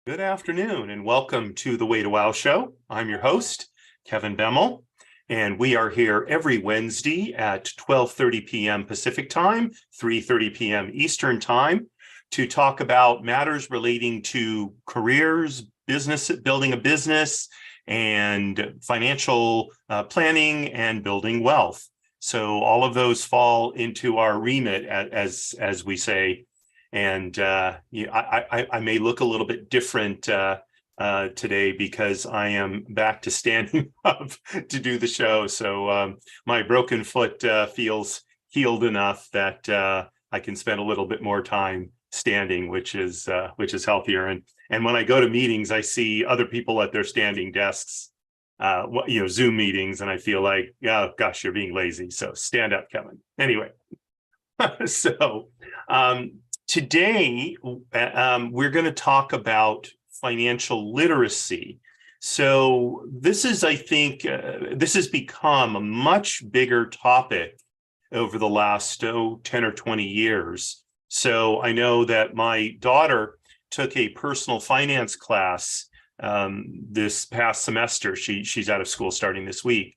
Good afternoon and welcome to the Way to Wow Show. I'm your host, Kevin Bemmel, and we are here every Wednesday at 12:30 p.m. Pacific Time, 3:30 p.m. Eastern Time to talk about matters relating to careers, business, building a business, and financial planning and building wealth. So all of those fall into our remit, as we say. And I may look a little bit different today because I am back to standing up to do the show. So my broken foot feels healed enough that I can spend a little bit more time standing, which is healthier. And when I go to meetings, I see other people at their standing desks, Zoom meetings, and I feel like, oh gosh, you're being lazy. So stand up, Kevin. Anyway, so. Today, we're going to talk about financial literacy. So this is, I think, this has become a much bigger topic over the last 10 or 20 years. So I know that my daughter took a personal finance class this past semester. She's out of school starting this week.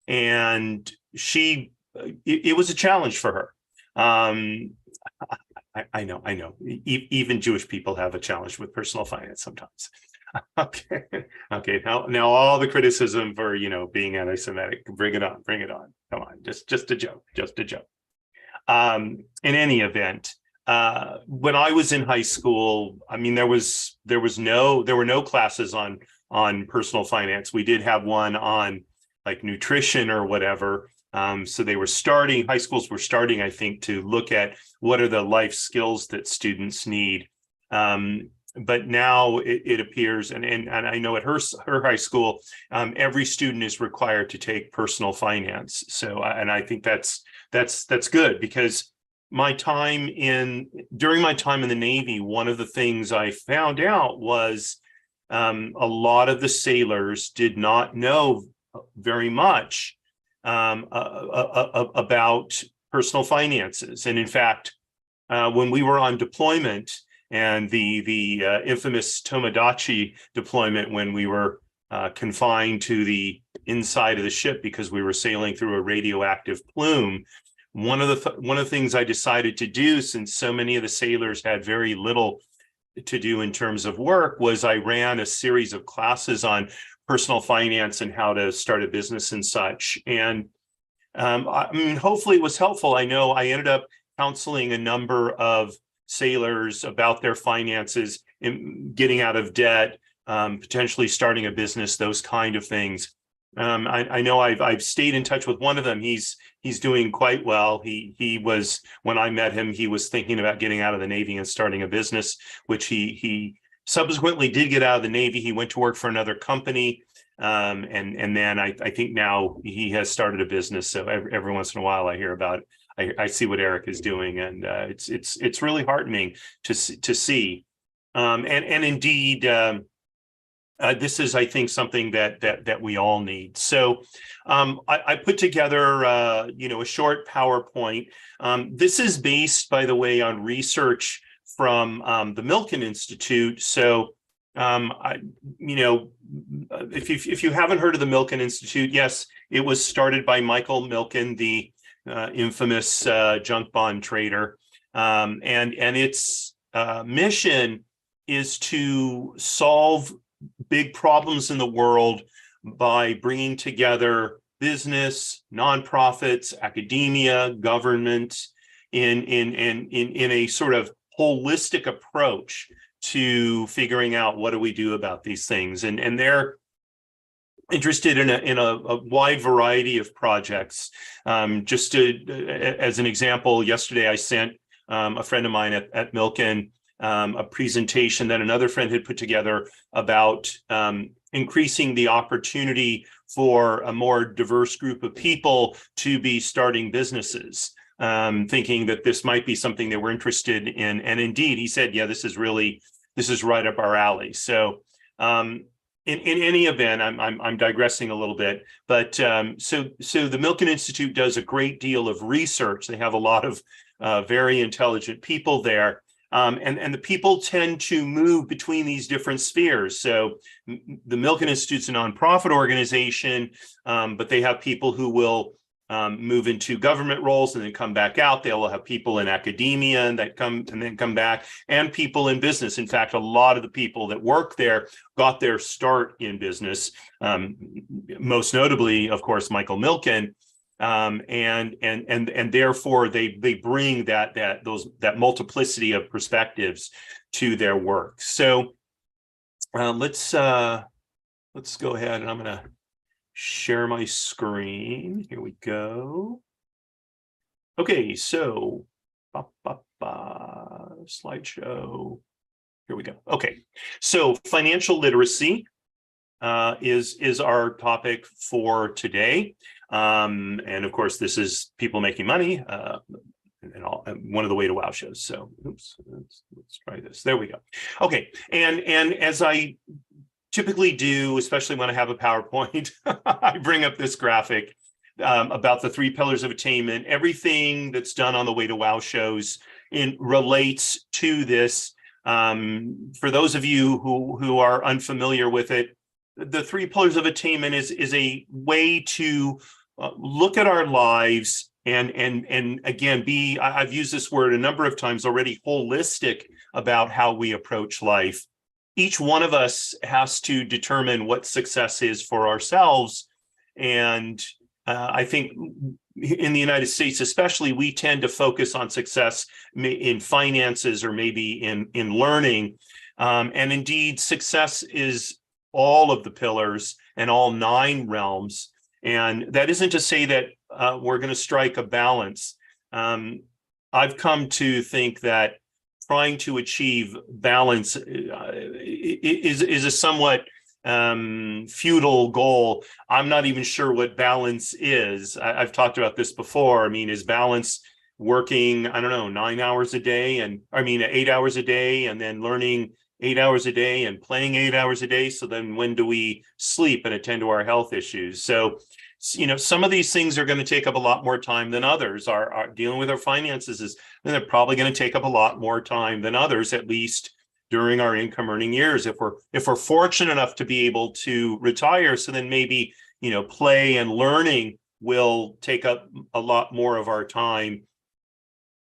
And it was a challenge for her. I know. Even Jewish people have a challenge with personal finance sometimes. Okay. Now all the criticism for being anti-Semitic, bring it on. Come on, just a joke. In any event, when I was in high school, I mean, there were no classes on personal finance. We did have one on like nutrition or whatever. So high schools were starting, I think, to look at what are the life skills that students need. But now it appears, and I know at her high school, every student is required to take personal finance. So, and I think that's good because during my time in the Navy, one of the things I found out was a lot of the sailors did not know very much about personal finances. And in fact, when we were on deployment and the infamous Tomodachi deployment, when we were confined to the inside of the ship because we were sailing through a radioactive plume, one of the things I decided to do, since so many of the sailors had very little to do in terms of work, was I ran a series of classes on personal finance and how to start a business and such. And I mean, hopefully it was helpful. I know I ended up counseling a number of sailors about their finances, getting out of debt, potentially starting a business, those kind of things. I know I've stayed in touch with one of them. He's doing quite well. He was, when I met him, he was thinking about getting out of the Navy and starting a business, which he subsequently did get out of the Navy. He went to work for another company. And then I think now he has started a business. So every once in a while I hear about it. I see what Eric is doing, and it's really heartening to see. And indeed, this is, I think, something that we all need. So I put together a short PowerPoint. This is based, by the way, on research from the Milken Institute. So if you haven't heard of the Milken Institute, yes, it was started by Michael Milken, the infamous junk bond trader, and its mission is to solve big problems in the world by bringing together business, nonprofits, academia, government in a sort of holistic approach to figuring out what do we do about these things. And they're interested in a wide variety of projects. As an example, yesterday I sent a friend of mine at Milken a presentation that another friend had put together about increasing the opportunity for a more diverse group of people to be starting businesses, thinking that this might be something they were interested in. And indeed, he said, yeah, this is right up our alley. So in any event, I'm digressing a little bit, but so the Milken Institute does a great deal of research. They have a lot of very intelligent people there. And the people tend to move between these different spheres. So the Milken Institute's a nonprofit organization, but they have people who will move into government roles and then come back out. They'll have people in academia and that come and then come back, and people in business. In fact, a lot of the people that work there got their start in business. Most notably, of course, Michael Milken. And therefore they bring that multiplicity of perspectives to their work. So let's go ahead, and I'm going to share my screen. Here we go. Okay, so slideshow. Here we go. Okay, so financial literacy is our topic for today. And of course, this is people making money, one of the Way to Wow shows. So oops, let's try this. There we go. Okay, and as I typically do, especially when I have a PowerPoint, I bring up this graphic about the 3 pillars of attainment. Everything that's done on the Way to Wow shows relates to this. For those of you who are unfamiliar with it, the 3 pillars of attainment is a way to look at our lives and again I've used this word a number of times already, holistic about how we approach life. Each one of us has to determine what success is for ourselves, and I think in the United States especially, we tend to focus on success in finances or maybe in learning, and indeed success is all of the pillars and all 9 realms. And that isn't to say that we're going to strike a balance. I've come to think that trying to achieve balance is a somewhat futile goal. I'm not even sure what balance is. I've talked about this before. I mean, is balance working, I don't know, 9 hours a day, 8 hours a day, and then learning 8 hours a day and playing 8 hours a day? So then when do we sleep and attend to our health issues? So, some of these things are going to take up a lot more time than others. Our dealing with our finances is, they're probably going to take up a lot more time than others, at least during our income earning years. If we're fortunate enough to be able to retire, so then maybe, play and learning will take up a lot more of our time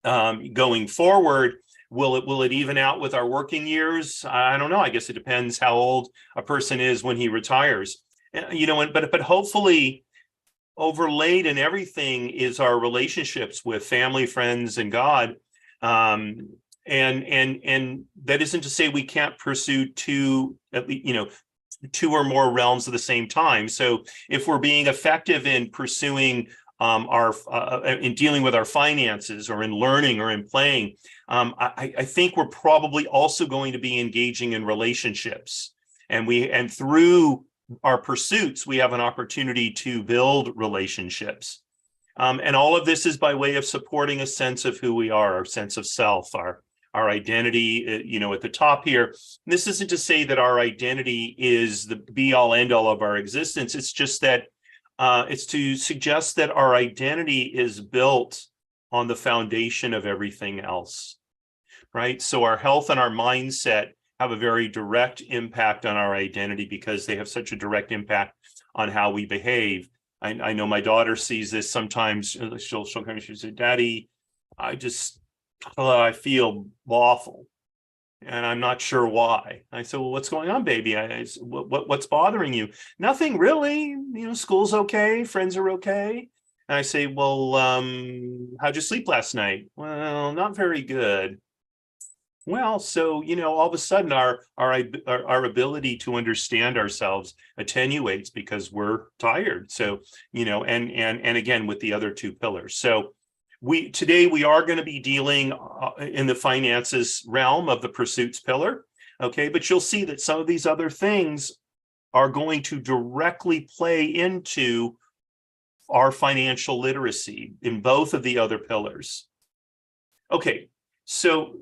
going forward. Will it even out with our working years? I don't know. I guess it depends how old a person is when he retires. But hopefully overlaid in everything is our relationships with family, friends, and God. And that isn't to say we can't pursue 2 or more realms at the same time. So if we're being effective in pursuing in dealing with our finances, or in learning, or in playing, I think we're probably also going to be engaging in relationships, and through our pursuits, we have an opportunity to build relationships. And all of this is by way of supporting a sense of who we are, our sense of self, our identity, at the top here. This isn't to say that our identity is the be all end all of our existence. It's just that it's to suggest that our identity is built on the foundation of everything else, right? So our health and our mindset have a very direct impact on our identity, because they have such a direct impact on how we behave. I know my daughter sees this sometimes. She'll come and she'll say, "Daddy, I feel awful, and I'm not sure why." I said, "Well, what's going on, baby? What's bothering you?" "Nothing really. School's okay, friends are okay." And I say, "Well, how'd you sleep last night?" "Well, not very good." Well, so, all of a sudden our ability to understand ourselves attenuates because we're tired. So, and again, with the other 2 pillars. So today we are going to be dealing in the finances realm of the pursuits pillar. Okay, but you'll see that some of these other things are going to directly play into our financial literacy in both of the other pillars. Okay, so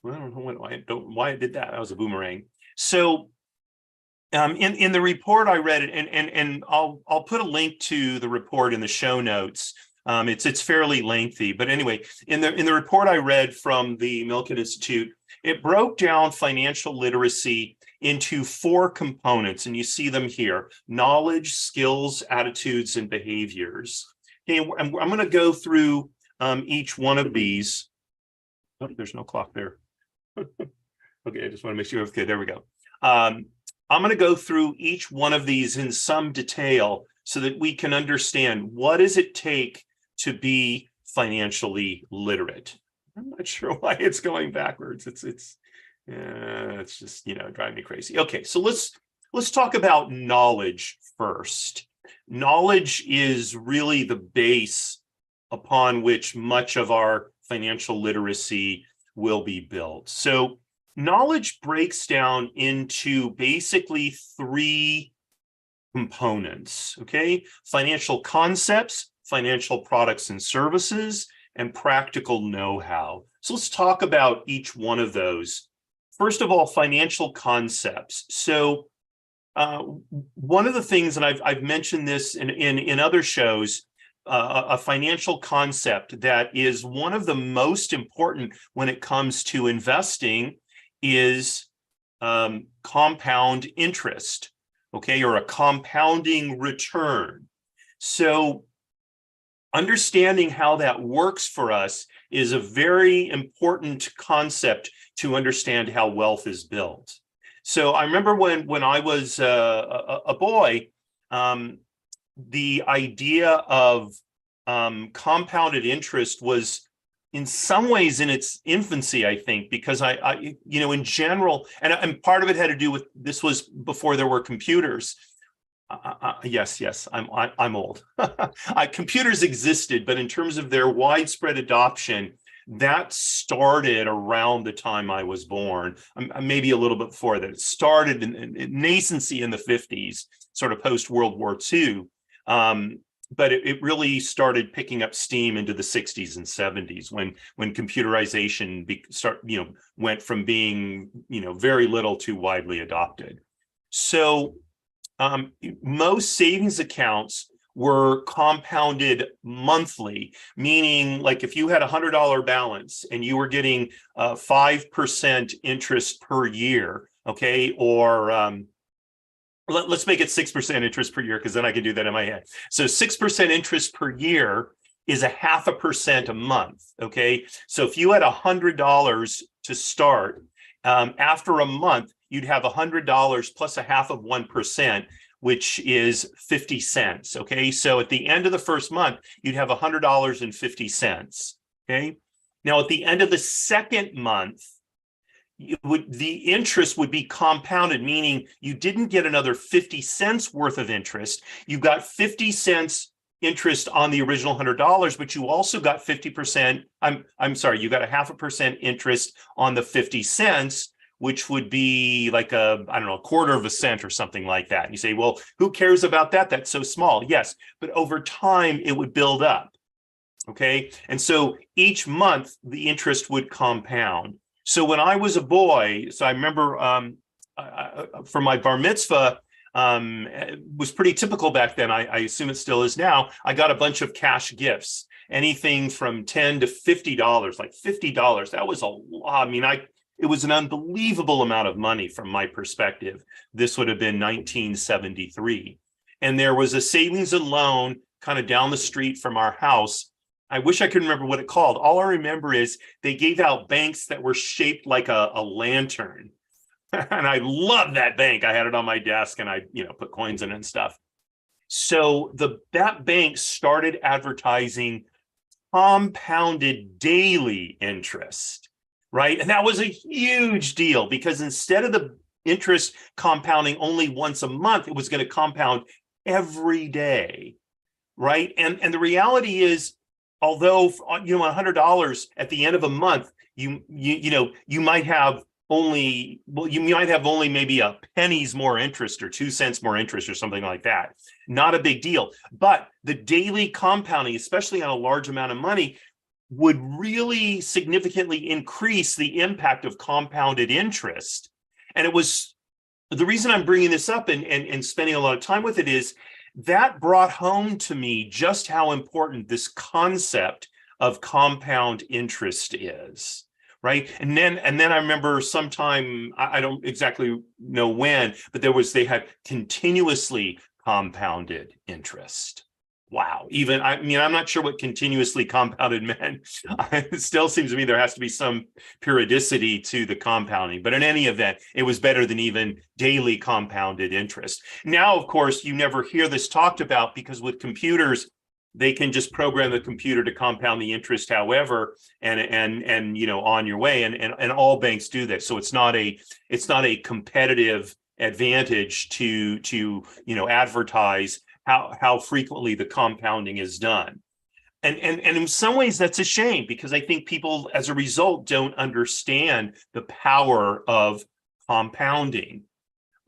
I don't know why I did that. That was a boomerang. So in the report I read, and I'll put a link to the report in the show notes. It's fairly lengthy, but anyway, in the report I read from the Milken Institute, it broke down financial literacy into 4 components, and you see them here: knowledge, skills, attitudes, and behaviors. Okay, I'm going to go through each one of these. Oh, there's no clock there. Okay, I just want to make sure. Okay, there we go. I'm going to go through each one of these in some detail so that we can understand what does it take to be financially literate. I'm not sure why it's going backwards. It's just, driving me crazy. Okay, so let's talk about knowledge first. Knowledge is really the base upon which much of our financial literacy will be built. So knowledge breaks down into basically 3 components, okay? Financial concepts, financial products and services, and practical know-how. So let's talk about each one of those. First of all, financial concepts. So one of the things, and I've mentioned this in other shows, a financial concept that is one of the most important when it comes to investing is compound interest, okay, or a compounding return. So understanding how that works for us is a very important concept to understand how wealth is built. So I remember when I was a boy, the idea of compounded interest was in some ways in its infancy, I think, because I in general, and part of it had to do with, this was before there were computers. Yes, I'm old. Computers existed, but in terms of their widespread adoption, that started around the time I was born, maybe a little bit before that. It started in nascency in the 50s, sort of post World War II. But it really started picking up steam into the 60s and 70s when computerization went from being very little to widely adopted. So most savings accounts were compounded monthly, meaning like if you had a $100 balance and you were getting 5% interest per year, okay, or let's make it 6% interest per year, because then I can do that in my head. So 6% interest per year is 0.5% a month, okay? So if you had $100 to start, after a month, you'd have $100 plus 0.5%, which is 50 cents, okay? So at the end of the first month, you'd have $100.50, okay? Now at the end of the second month, the interest would be compounded, meaning you didn't get another 50 cents worth of interest. You got 50 cents interest on the original $100, but you also got 50%. I'm sorry, you got 0.5% interest on the 50 cents, which would be like a quarter of a cent or something like that. And you say, well, who cares about that? That's so small. Yes, but over time it would build up. Okay, and so each month the interest would compound. So when I was a boy, so I remember for my bar mitzvah, it was pretty typical back then. I assume it still is now. I got a bunch of cash gifts, anything from $10 to $50, like $50. That was a lot. I mean, it was an unbelievable amount of money from my perspective. This would have been 1973. And there was a savings and loan kind of down the street from our house. I wish I could remember what it called. All I remember is they gave out banks that were shaped like a lantern. And I loved that bank. I had it on my desk and I, put coins in it and stuff. So that bank started advertising compounded daily interest, right? And that was a huge deal because instead of the interest compounding only once a month, it was going to compound every day, right? And the reality is, although $100 at the end of a month, you might have only maybe a penny's more interest or 2 cents more interest or something like that. Not a big deal. But the daily compounding, especially on a large amount of money, would really significantly increase the impact of compounded interest. And it was the reason I'm bringing this up and spending a lot of time with it is that brought home to me just how important this concept of compound interest is, right? And then I remember sometime, I don't exactly know when, but they had continuously compounded interest. Wow. Even, I mean, I'm not sure what continuously compounded meant. It still seems to me there has to be some periodicity to the compounding. But in any event, it was better than even daily compounded interest. Now, of course, you never hear this talked about because with computers, they can just program the computer to compound the interest however, and on your way. And all banks do this. So it's not a competitive advantage to advertise how frequently the compounding is done. And in some ways that's a shame, because I think people as a result don't understand the power of compounding.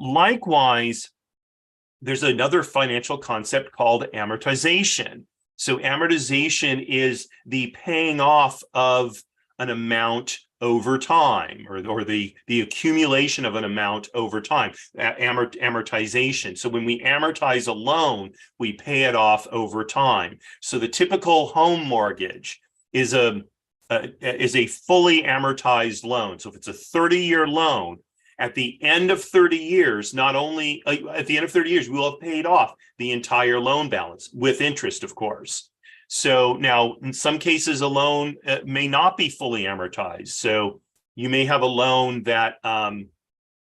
Likewise, there's another financial concept called amortization. So amortization is the paying off of an amount over time, or the accumulation of an amount over time, amortization. So when we amortize a loan, we pay it off over time. So the typical home mortgage is a fully amortized loan. So if it's a 30-year loan, at the end of 30 years, not only at the end of 30 years, we will have paid off the entire loan balance with interest, of course. So now, in some cases, a loan may not be fully amortized. So you may have a loan that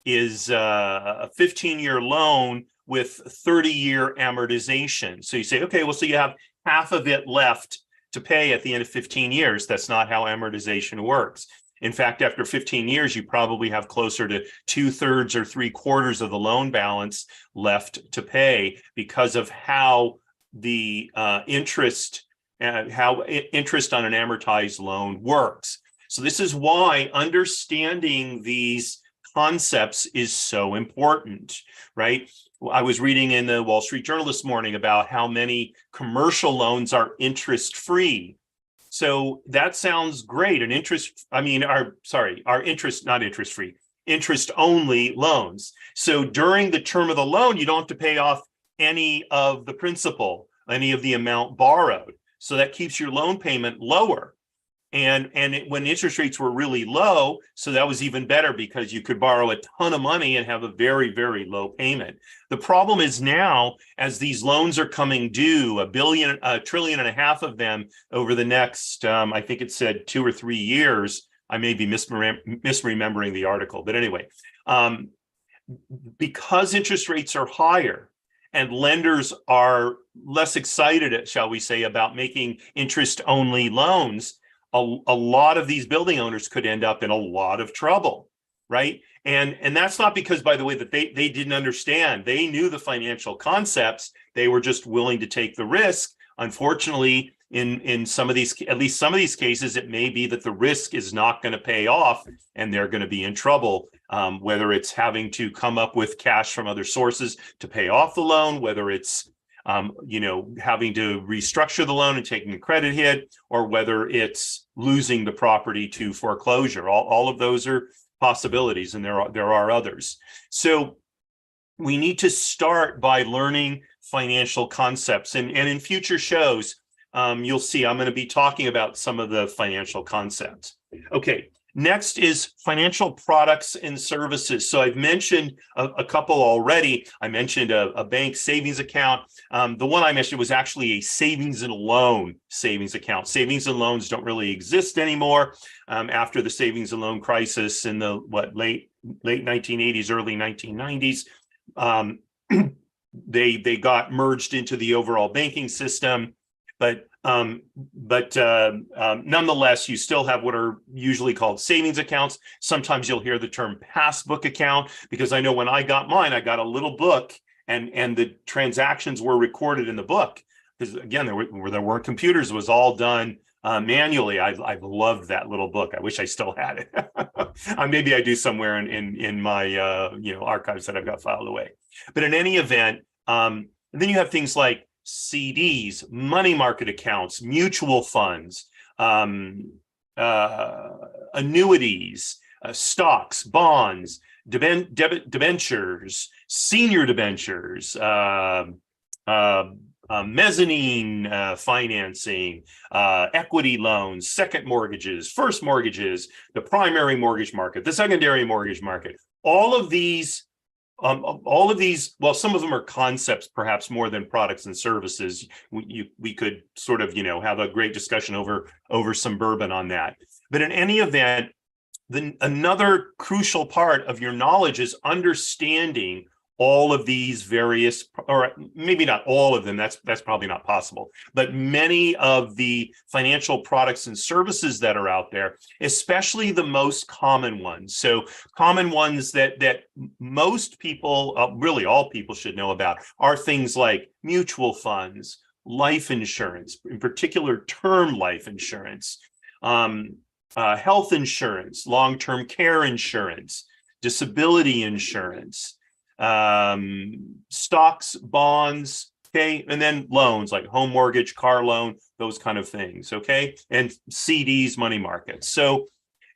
is a 15-year loan with 30-year amortization. So you say, okay, well, so you have half of it left to pay at the end of 15 years. That's not how amortization works. In fact, after 15 years, you probably have closer to 2/3 or 3/4 of the loan balance left to pay, because of how the interest on an amortized loan works. So this is why understanding these concepts is so important, right? I was reading in the Wall Street Journal this morning about how many commercial loans are interest-free. So that sounds great. Our interest, not interest-free, interest-only loans. So during the term of the loan, you don't have to pay off any of the principal, any of the amount borrowed. So that keeps your loan payment lower. And when interest rates were really low, so that was even better, because you could borrow a ton of money and have a very, very low payment. The problem is now, as these loans are coming due, $1.5 trillion of them over the next, I think it said 2 or 3 years. I may be misremembering the article, but anyway, because interest rates are higher and lenders are less excited, shall we say, about making interest-only loans, a lot of these building owners could end up in a lot of trouble, right? And that's not because, by the way, that they didn't understand. They knew the financial concepts. They were just willing to take the risk. Unfortunately, in some of these, at least some of these cases, it may be that the risk is not going to pay off and they're going to be in trouble, whether it's having to come up with cash from other sources to pay off the loan, whether it's having to restructure the loan and taking a credit hit, or whether it's losing the property to foreclosure. All of those are possibilities, and there are others. So we need to start by learning financial concepts. And in future shows, you'll see I'm going to be talking about some of the financial concepts. Okay. Next is financial products and services. So I've mentioned a couple already. I mentioned a bank savings account. The one I mentioned was actually a savings and loan savings account. Savings and loans don't really exist anymore after the savings and loan crisis in the late 1980s, early 1990s. They got merged into the overall banking system, but nonetheless, you still have what are usually called savings accounts. Sometimes you'll hear the term passbook account, because I know when I got mine, I got a little book, and the transactions were recorded in the book. Because again, there weren't computers; it was all done manually. I loved that little book. I wish I still had it. Maybe I do somewhere in my archives that I've got filed away. But in any event, then you have things like CDs, money market accounts, mutual funds, annuities, stocks, bonds, debentures, senior debentures, mezzanine financing, equity loans, second mortgages, first mortgages, the primary mortgage market, the secondary mortgage market. All of these, well, some of them are concepts, perhaps more than products and services. We could sort of, have a great discussion over some bourbon on that. But in any event, another crucial part of your knowledge is understanding all of these various, or maybe not all of them, that's probably not possible, but many of the financial products and services that are out there, especially the most common ones. So common ones that most people, really all people should know about, are things like mutual funds, life insurance, in particular term life insurance, health insurance, long-term care insurance, disability insurance, stocks, bonds, okay, and then loans like home mortgage, car loan, those kind of things, okay, and CDs, money markets. So,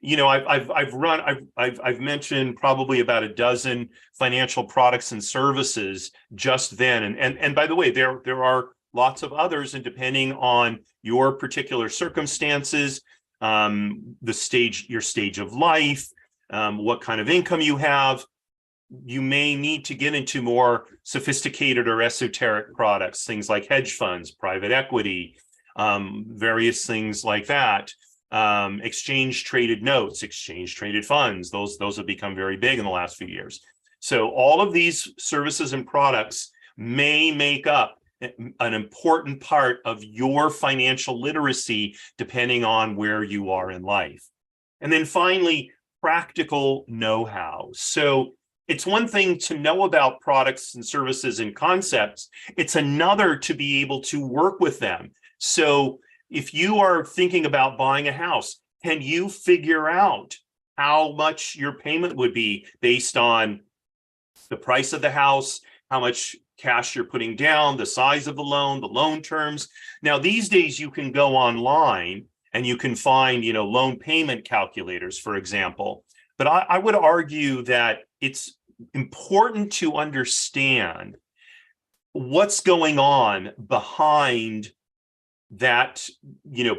I've mentioned probably about a dozen financial products and services just then, and by the way, there are lots of others, and depending on your particular circumstances, your stage of life, what kind of income you have, you may need to get into more sophisticated or esoteric products, things like hedge funds, private equity, various things like that, exchange traded notes, exchange traded funds. Those have become very big in the last few years. So all of these services and products may make up an important part of your financial literacy, depending on where you are in life. And then finally, practical know-how. So it's one thing to know about products and services and concepts. It's another to be able to work with them. So if you are thinking about buying a house, can you figure out how much your payment would be based on the price of the house, how much cash you're putting down, the size of the loan terms? Now, these days you can go online and you can find, loan payment calculators, for example. But I would argue that it's important to understand what's going on behind that,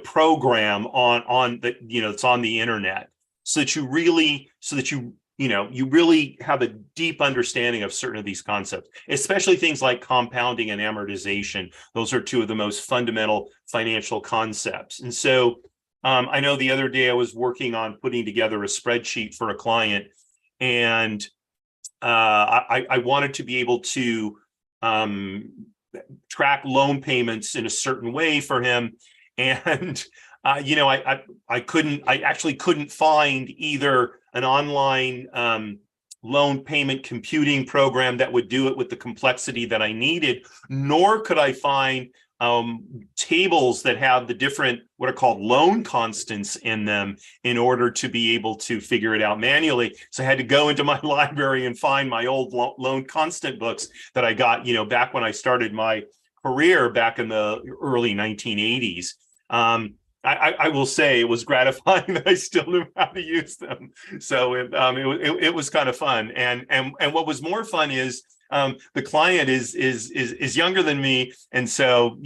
program on that, it's on the internet, so that you really have a deep understanding of certain of these concepts, especially things like compounding and amortization. Those are two of the most fundamental financial concepts. And so I know the other day I was working on putting together a spreadsheet for a client, and I wanted to be able to track loan payments in a certain way for him. And, I actually couldn't find either an online loan payment computing program that would do it with the complexity that I needed, nor could I find tables that have the different, what are called loan constants in them, in order to be able to figure it out manually. So I had to go into my library and find my old loan constant books that I got, back when I started my career back in the early 1980s. I will say it was gratifying that I still knew how to use them. So it was kind of fun. And what was more fun is the client is younger than me, and so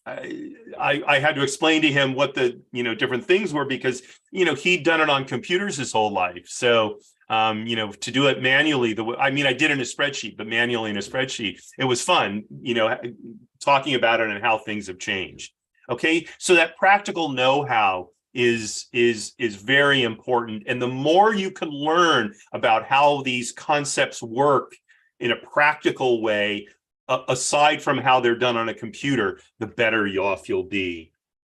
I had to explain to him what the different things were, because he'd done it on computers his whole life. So to do it manually, I did it in a spreadsheet, but manually in a spreadsheet, it was fun, talking about it and how things have changed. Okay, so that practical know-how is very important, and the more you can learn about how these concepts work in a practical way, aside from how they're done on a computer, the better off you'll be.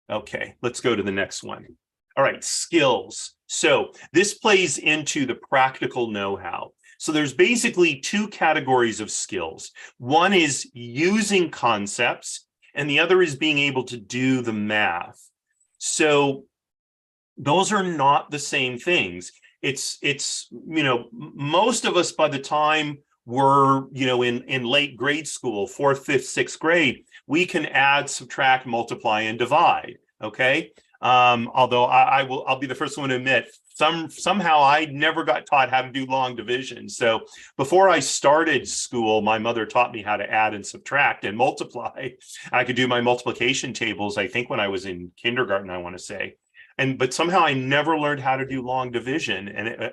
Okay, let's go to the next one. All right, skills. So this plays into the practical know-how. So there's basically two categories of skills. One is using concepts, and the other is being able to do the math. So those are not the same things. It's most of us, by the time we're in late grade school, 4th, 5th, 6th grade, we can add, subtract, multiply, and divide. Okay, Although I'll be the first one to admit, somehow I never got taught how to do long division. So before I started school, my mother taught me how to add and subtract and multiply. I could do my multiplication tables, I think when I was in kindergarten, I want to say. But somehow I never learned how to do long division. And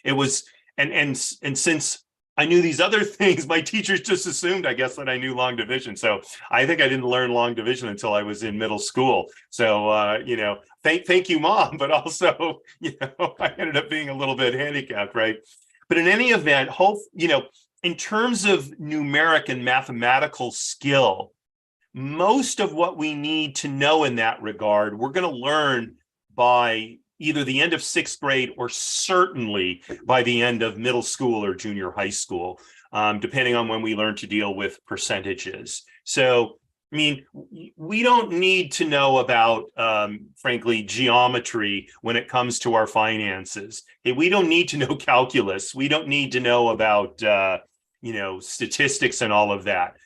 it was, and since I knew these other things, my teachers just assumed, I guess, that I knew long division. So I think I didn't learn long division until I was in middle school. So, thank you, Mom, but also, I ended up being a little bit handicapped, right? But in any event, in terms of numeric and mathematical skill, most of what we need to know in that regard, we're going to learn by either the end of sixth grade or certainly by the end of middle school or junior high school, depending on when we learn to deal with percentages. So, I mean, we don't need to know about, frankly, geometry when it comes to our finances. We don't need to know calculus. We don't need to know about, statistics and all of that.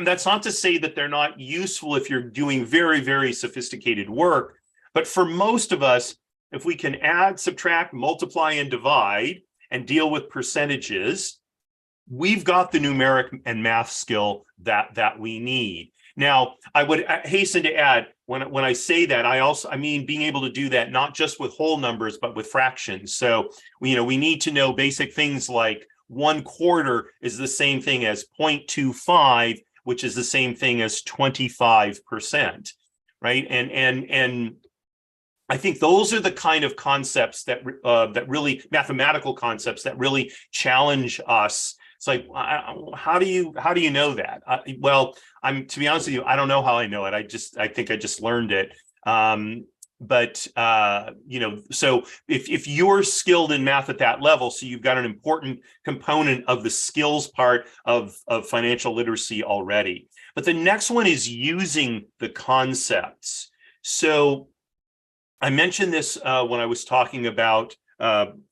That's not to say that they're not useful if you're doing very, very sophisticated work. But for most of us, if we can add, subtract, multiply, and divide and deal with percentages, we've got the numeric and math skill that we need. Now, I would hasten to add, when I say that, I mean being able to do that not just with whole numbers, but with fractions. So, we need to know basic things like 1/4 is the same thing as 0.25, which is the same thing as 25%, right? And I think those are the kind of concepts that really, mathematical concepts that really challenge us. It's like, how do you know that? Well, to be honest with you, I don't know how I know it. I think I just learned it. So if you're skilled in math at that level, so you've got an important component of the skills part of financial literacy already. But the next one is using the concepts. So I mentioned this when I was talking about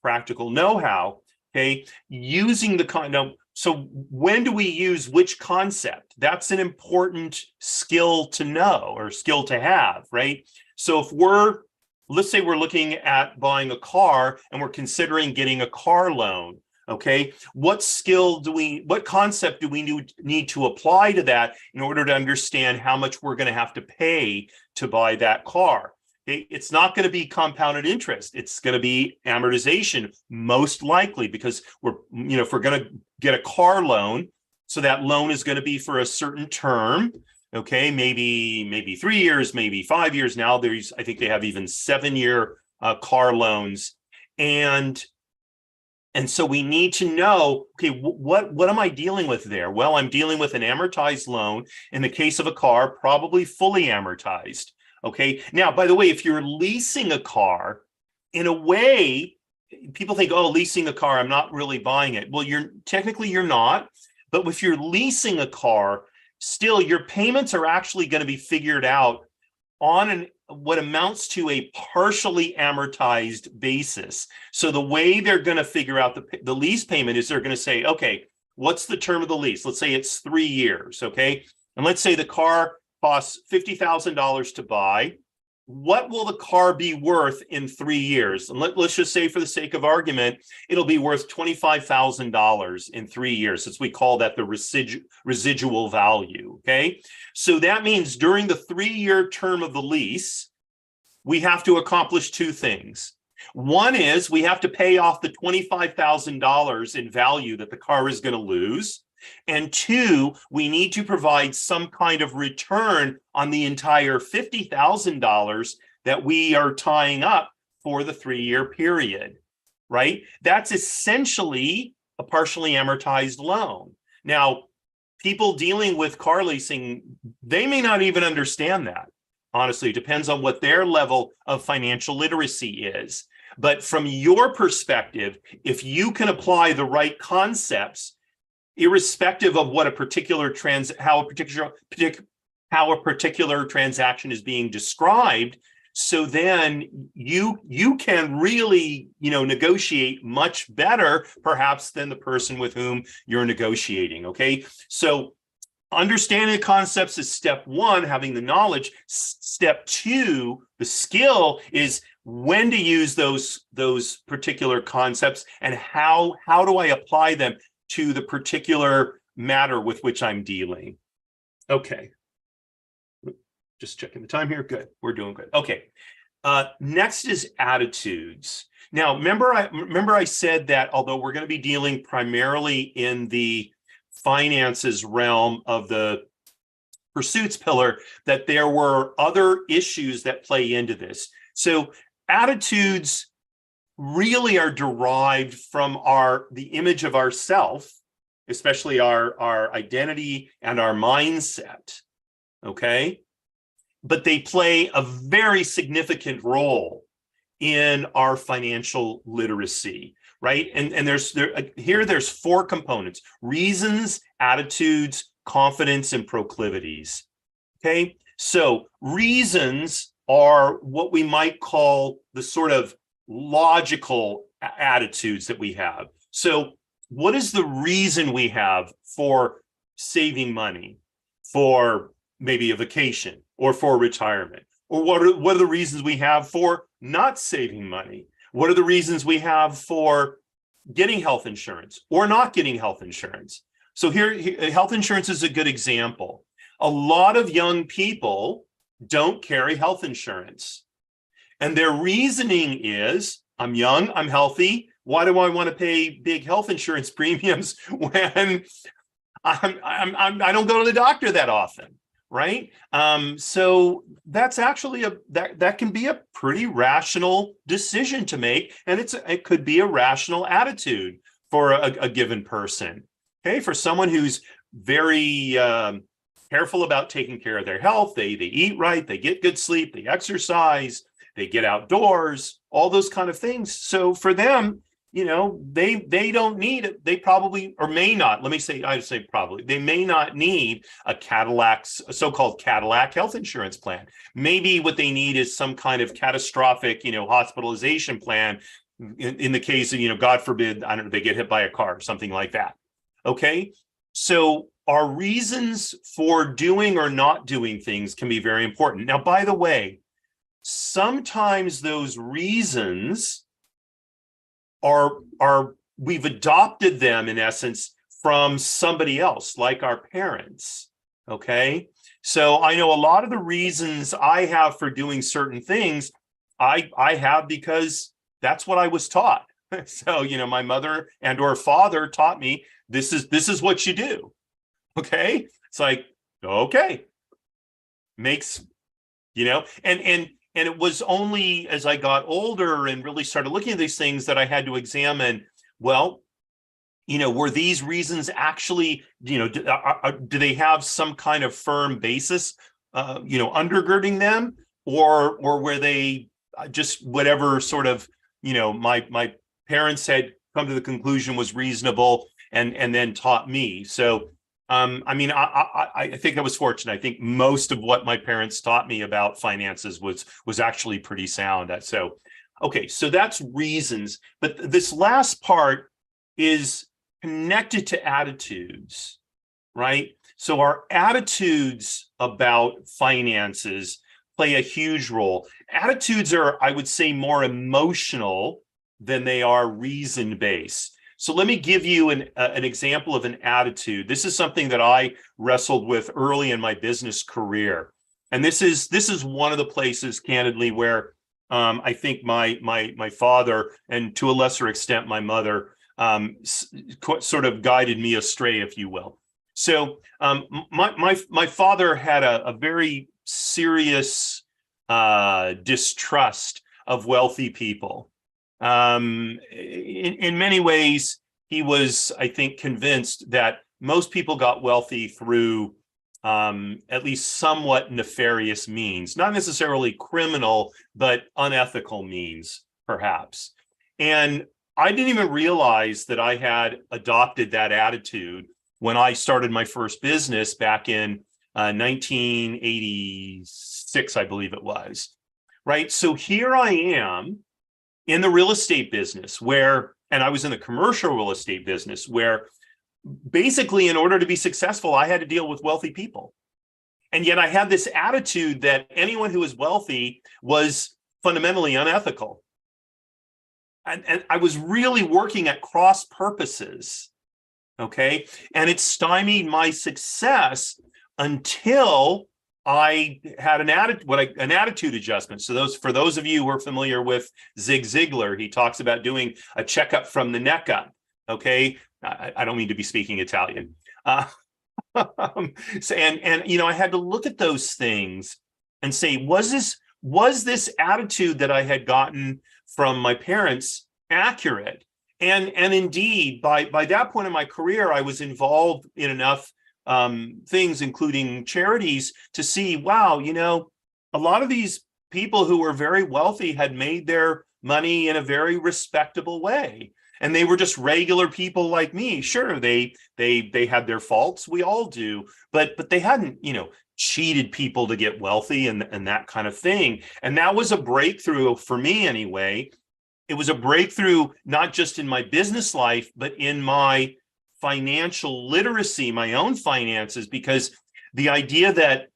practical know-how, okay? Using so when do we use which concept? That's an important skill to know or skill to have, right? So if let's say we're looking at buying a car and we're considering getting a car loan, okay? What concept do we need to apply to that in order to understand how much we're going to have to pay to buy that car? It's not going to be compounded interest. It's going to be amortization, most likely, because if we're going to get a car loan, so that loan is going to be for a certain term. Okay, maybe 3 years, maybe 5 years. Now I think they have even 7-year car loans, and so we need to know, okay, what am I dealing with there? Well, I'm dealing with an amortized loan. In the case of a car, probably fully amortized. Okay. Now, by the way, if you're leasing a car, in a way, people think, oh, leasing a car, I'm not really buying it. Well, you're not. But if you're leasing a car, still your payments are actually going to be figured out on what amounts to a partially amortized basis. So the way they're going to figure out the lease payment is they're going to say, okay, what's the term of the lease? Let's say it's 3 years. Okay. And let's say the car costs $50,000 to buy. What will the car be worth in 3 years? And let's just say, for the sake of argument, it'll be worth $25,000 in 3 years, as we call that the residual value. Okay, so that means during the 3-year term of the lease, we have to accomplish two things. One is we have to pay off the $25,000 in value that the car is going to lose. And two, we need to provide some kind of return on the entire $50,000 that we are tying up for the 3-year period, right? That's essentially a partially amortized loan. Now, people dealing with car leasing, they may not even understand that. Honestly, it depends on what their level of financial literacy is. But from your perspective, if you can apply the right concepts, irrespective of what how a particular transaction is being described, so then you can really negotiate much better, perhaps, than the person with whom you're negotiating. Okay, so understanding the concepts is step one, having the knowledge. Step two, the skill, is when to use those particular concepts and how do I apply them to the particular matter with which I'm dealing. Okay. Just checking the time here. Good. We're doing good. Okay. Next is attitudes. Now, remember I said that although we're going to be dealing primarily in the finances realm of the pursuits pillar, that there were other issues that play into this. So attitudes really are derived from the image of ourself, especially our identity and our mindset. Okay. But they play a very significant role in our financial literacy, right? And there's four components: reasons, attitudes, confidence, and proclivities. Okay, so reasons are what we might call the sort of logical attitudes that we have. So what is the reason we have for saving money, for maybe a vacation, or for retirement? Or what are the reasons we have for not saving money? What are the reasons we have for getting health insurance or not getting health insurance? So here, health insurance is a good example. A lot of young people don't carry health insurance. And their reasoning is, I'm young, I'm healthy. Why do I want to pay big health insurance premiums when I don't go to the doctor that often? Right? So that's actually that can be a pretty rational decision to make, and it could be a rational attitude for a given person. Okay, for someone who's very careful about taking care of their health, they eat right, they get good sleep, they exercise, they get outdoors, all those kind of things. So for them, they don't need it. They probably, or may not, I say probably, they may not need a so-called Cadillac health insurance plan. Maybe what they need is some kind of catastrophic, hospitalization plan in the case of, God forbid, I don't know, they get hit by a car or something like that. Okay. So our reasons for doing or not doing things can be very important. Now, by the way, sometimes those reasons we've adopted them in essence from somebody else, like our parents. Okay. So I know a lot of the reasons I have for doing certain things, I have because that's what I was taught. So, my mother and or father taught me this is what you do. Okay. It's like, okay. Makes, and it was only as I got older and really started looking at these things that I had to examine, well, were these reasons actually, do they have some kind of firm basis, undergirding them, or were they just whatever sort of, my parents had come to the conclusion was reasonable and then taught me. So I think I was fortunate. I think most of what my parents taught me about finances was actually pretty sound. So, okay, so that's reasons. But this last part is connected to attitudes, right? So our attitudes about finances play a huge role. Attitudes are, I would say, more emotional than they are reason-based. So let me give you an example of an attitude. This is something that I wrestled with early in my business career. And this is one of the places, candidly, where I think my father, and to a lesser extent my mother, sort of guided me astray, if you will. So my father had a very serious distrust of wealthy people. In many ways, he was, I think, convinced that most people got wealthy through at least somewhat nefarious means, not necessarily criminal, but unethical means, perhaps. And I didn't even realize that I had adopted that attitude when I started my first business back in 1986, I believe it was, right? So here I am in the real estate business and I was in the commercial real estate business where basically, in order to be successful, I had to deal with wealthy people. And yet I had this attitude that anyone who was wealthy was fundamentally unethical. And I was really working at cross purposes. Okay. And it stymied my success until I had an attitude adjustment. So for those of you who are familiar with Zig Ziglar, he talks about doing a checkup from the neck up. Okay. I don't mean to be speaking Italian. So, I had to look at those things and say, was this attitude that I had gotten from my parents accurate? And indeed, by that point in my career, I was involved in enough things, including charities, to see, wow, a lot of these people who were very wealthy had made their money in a very respectable way. And they were just regular people like me. Sure, they had their faults. We all do, but they hadn't, cheated people to get wealthy and that kind of thing. And that was a breakthrough for me anyway. It was a breakthrough, not just in my business life, but in my financial literacy, my own finances, because the idea that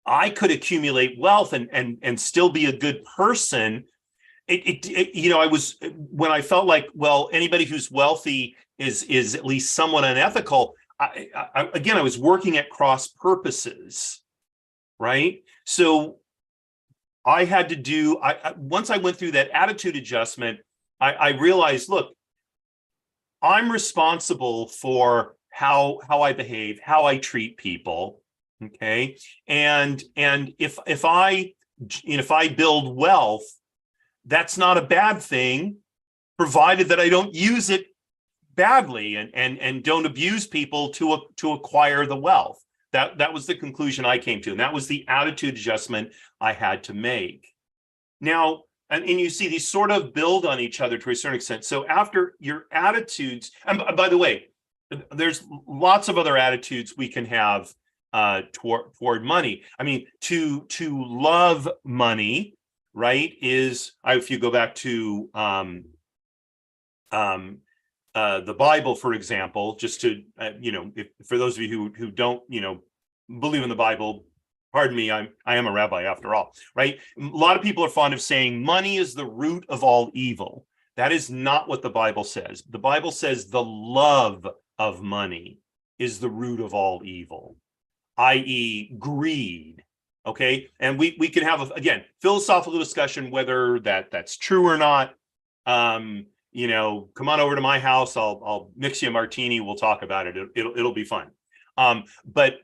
I could accumulate wealth and still be a good person, I was, when I felt like, well, anybody who's wealthy is at least somewhat unethical. I was working at cross purposes, right? So I had to do, once I went through that attitude adjustment, I realized, look, I'm responsible for how I behave, how I treat people. Okay. And if I build wealth, that's not a bad thing, provided that I don't use it badly and don't abuse people to acquire the wealth. That was the conclusion I came to, and that was the attitude adjustment I had to make. Now, and you see these sort of build on each other to a certain extent. So after your attitudes, and by the way, there's lots of other attitudes we can have toward money. I mean, to love money, right, is, if you go back to the Bible, for example, just to, for those of you who don't, believe in the Bible, pardon me, I am a rabbi after all, right? A lot of people are fond of saying money is the root of all evil. That is not what the Bible says. The Bible says the love of money is the root of all evil, i.e. greed. Okay. And we can have, again, philosophical discussion, whether that's true or not. Come on over to my house. I'll mix you a martini. We'll talk about it. It'll be fun. But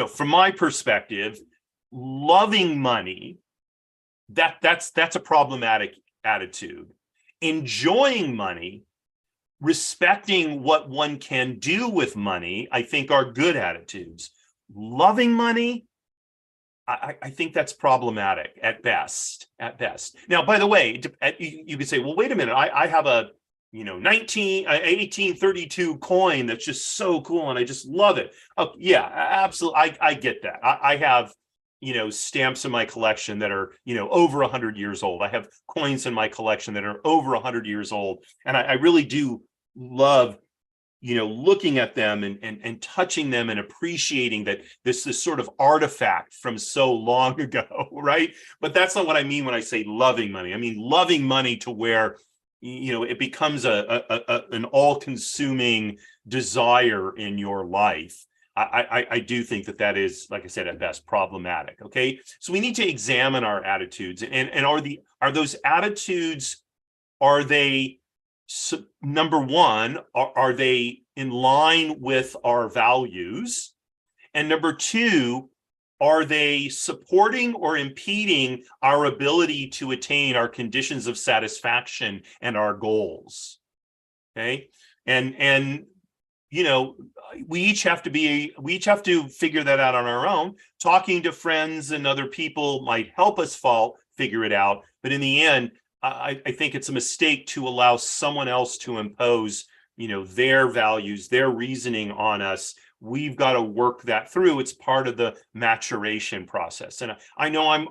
from my perspective, loving money, that's a problematic attitude. Enjoying money, respecting what one can do with money, I think are good attitudes. Loving money, I think that's problematic at best. Now, by the way, you could say, well, wait a minute, I have a 1832 coin that's just so cool and I just love it. Oh yeah, absolutely. I get that. I have stamps in my collection that are over 100 years old. I have coins in my collection that are over 100 years old, and I really do love looking at them and touching them and appreciating that this sort of artifact from so long ago, right? But that's not what I mean when I say loving money. I mean loving money to where it becomes an all-consuming desire in your life. I do think that is, like I said, at best problematic. Okay, so we need to examine our attitudes, and are those attitudes, are they, number one, are they in line with our values? And number two, are they supporting or impeding our ability to attain our conditions of satisfaction and our goals? Okay, and we each have to figure that out on our own. Talking to friends and other people might help us figure it out, but in the end, I think it's a mistake to allow someone else to impose, their values, their reasoning on us. We've got to work that through. It's part of the maturation process. And I know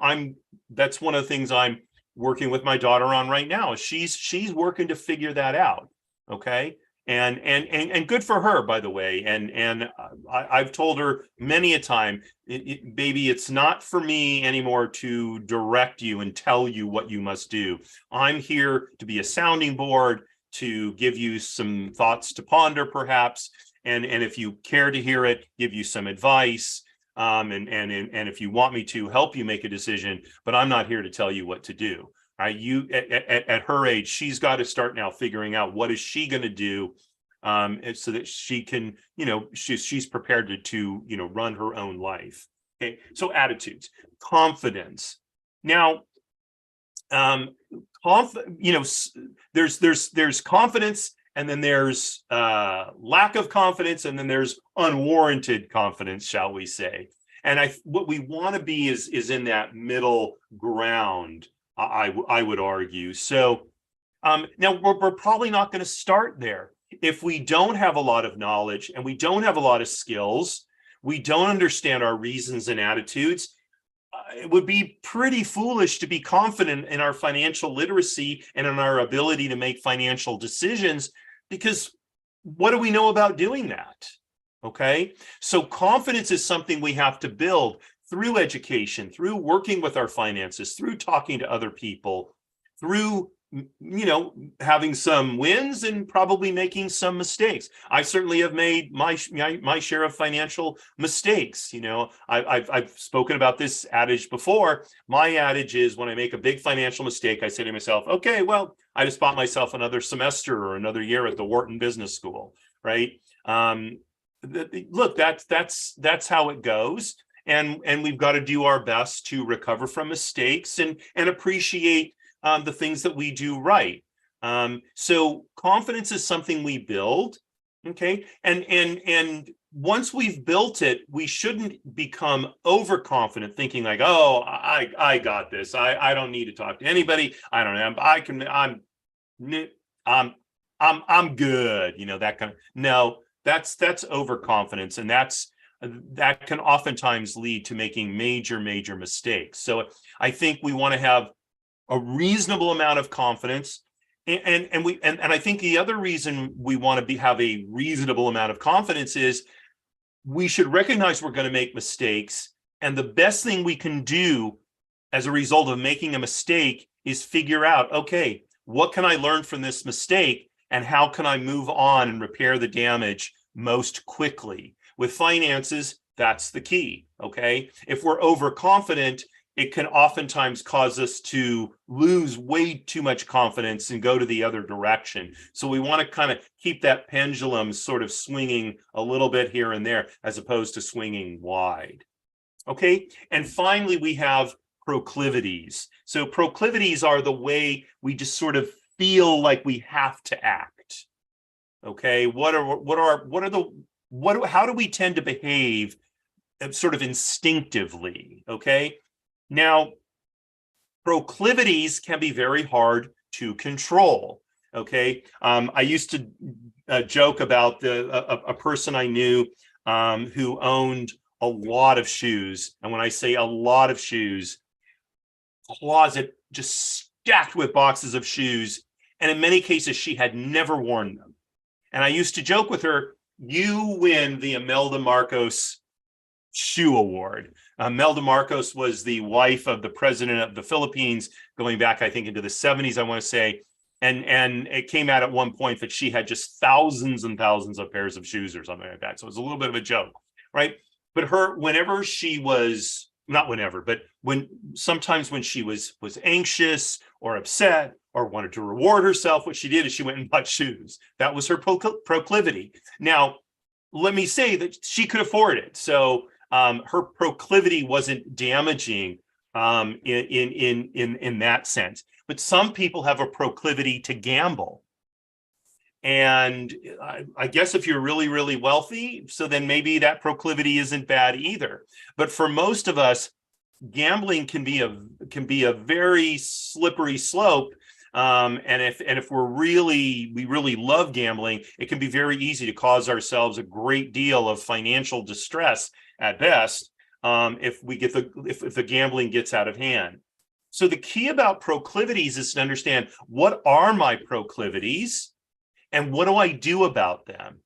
that's one of the things I'm working with my daughter on right now. She's working to figure that out. Okay. And good for her, by the way. And I've told her many a time, baby, it's not for me anymore to direct you and tell you what you must do. I'm here to be a sounding board, to give you some thoughts to ponder, perhaps, and if you care to hear it, give you some advice. And if you want me to help you make a decision, but I'm not here to tell you what to do. You at her age, she's got to start now figuring out what is she going to do, so that she can, she's prepared to run her own life. Okay, so attitudes, confidence. Now, there's confidence, and then there's lack of confidence, and then there's unwarranted confidence, shall we say? And what we want to be is in that middle ground. I would argue. So now we're probably not going to start there. If we don't have a lot of knowledge and we don't have a lot of skills, we don't understand our reasons and attitudes, it would be pretty foolish to be confident in our financial literacy and in our ability to make financial decisions, because what do we know about doing that? Okay, so confidence is something we have to build through education, through working with our finances, through talking to other people, through having some wins and probably making some mistakes. I certainly have made my share of financial mistakes. I've spoken about this adage before. My adage is, when I make a big financial mistake, I say to myself, okay, well, I just bought myself another semester or another year at the Wharton Business School, right? Look, that's how it goes. And we've got to do our best to recover from mistakes and appreciate the things that we do right. So confidence is something we build, okay? And once we've built it, we shouldn't become overconfident, thinking like, oh, I got this. I don't need to talk to anybody. I don't know. I'm good. That kind of. No, that's overconfidence, and that can oftentimes lead to making major mistakes. So I think we want to have a reasonable amount of confidence, and I think the other reason we want to have a reasonable amount of confidence is we should recognize we're going to make mistakes, and the best thing we can do as a result of making a mistake is figure out, okay, what can I learn from this mistake, and how can I move on and repair the damage most quickly? With finances, that's the key, okay? If we're overconfident, it can oftentimes cause us to lose way too much confidence and go to the other direction. So we want to kind of keep that pendulum sort of swinging a little bit here and there, as opposed to swinging wide, okay? And finally, we have proclivities. So proclivities are the way we just sort of feel like we have to act, okay? How do we tend to behave sort of instinctively, okay? Now, proclivities can be very hard to control, okay? I used to joke about a person I knew who owned a lot of shoes. And when I say a lot of shoes, closet just stacked with boxes of shoes. And in many cases, she had never worn them. And I used to joke with her, you win the Imelda Marcos Shoe Award. Imelda Marcos was the wife of the president of the Philippines, going back, I think, into the 70s, I want to say. And it came out at one point that she had just thousands and thousands of pairs of shoes or something like that. So it was a little bit of a joke, right? But whenever she was, not whenever, but sometimes when she was anxious or upset or wanted to reward herself, what she did is she went and bought shoes. That was her proclivity. Now, let me say that she could afford it. So her proclivity wasn't damaging in that sense. But some people have a proclivity to gamble. And I guess if you're really wealthy, so then maybe that proclivity isn't bad either. But for most of us, gambling can be a very slippery slope. And if we really love gambling, it can be very easy to cause ourselves a great deal of financial distress at best, if the gambling gets out of hand. So the key about proclivities is to understand, what are my proclivities, And what do I do about them?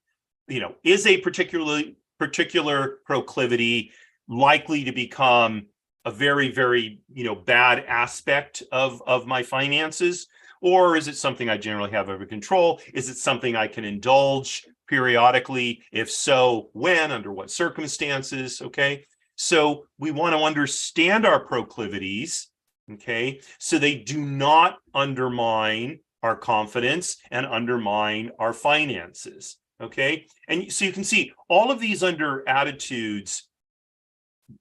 Is a particular proclivity likely to become a very, very, bad aspect of my finances? Or is it something I generally have under control? Is it something I can indulge periodically? If so, when, under what circumstances? Okay. So we want to understand our proclivities, okay, so they do not undermine our confidence and undermine our finances. Okay. And so you can see all of these under attitudes,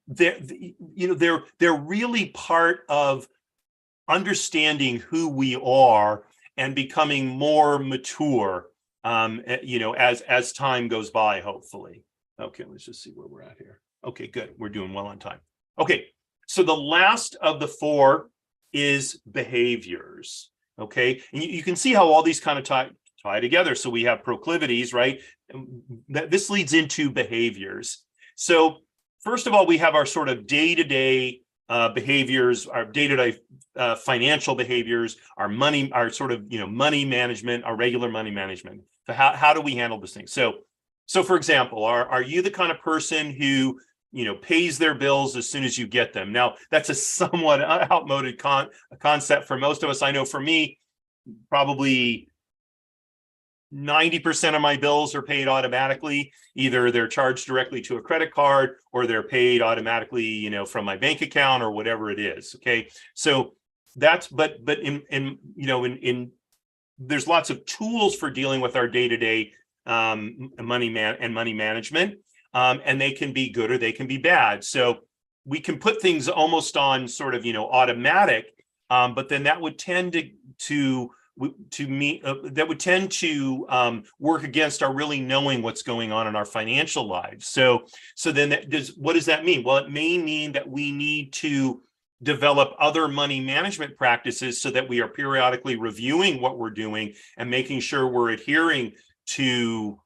they're really part of understanding who we are and becoming more mature, as time goes by, hopefully. Okay, let's just see where we're at here. Okay, good. We're doing well on time. Okay, so the last of the four is behaviors. Okay, and you can see how all these kind of tie together. So we have proclivities, right? This leads into behaviors. So first of all, we have our sort of day-to-day behaviors, our day-to-day financial behaviors, our sort of money management, our regular money management. So how do we handle this thing? So for example, are you the kind of person who pays their bills as soon as you get them? Now, that's a somewhat outmoded concept for most of us. I know for me, probably 90% of my bills are paid automatically. Either they're charged directly to a credit card or they're paid automatically, from my bank account or whatever it is. Okay. So that's, but in there's lots of tools for dealing with our day-to-day money management. And they can be good or they can be bad. So we can put things almost on sort of, automatic, but then that would tend to work against our really knowing what's going on in our financial lives. So then what does that mean? Well, it may mean that we need to develop other money management practices so that we are periodically reviewing what we're doing and making sure we're adhering to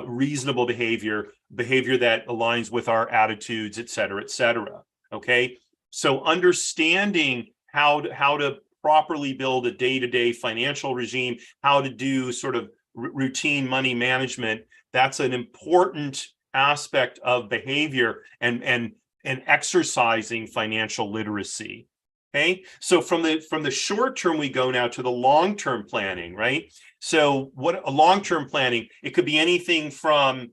reasonable behavior that aligns with our attitudes, et cetera, et cetera. Okay. So understanding how to properly build a day-to-day financial regime, how to do sort of routine money management, that's an important aspect of behavior and exercising financial literacy. Okay, so from the short term, we go now to the long-term planning, right? So what a long-term planning, it could be anything from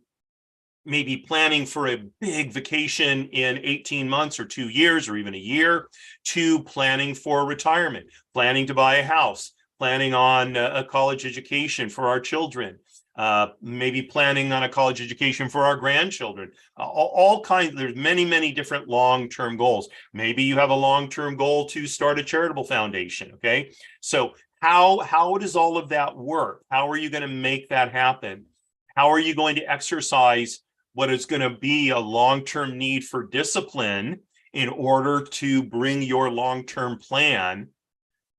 maybe planning for a big vacation in 18 months or 2 years or even a year, to planning for retirement, planning to buy a house, planning on a college education for our children, maybe planning on a college education for our grandchildren, all kinds. There's many different long-term goals. Maybe you have a long-term goal to start a charitable foundation. Okay, so how does all of that work? How are you going to make that happen? How are you going to exercise what is going to be a long-term need for discipline in order to bring your long-term plan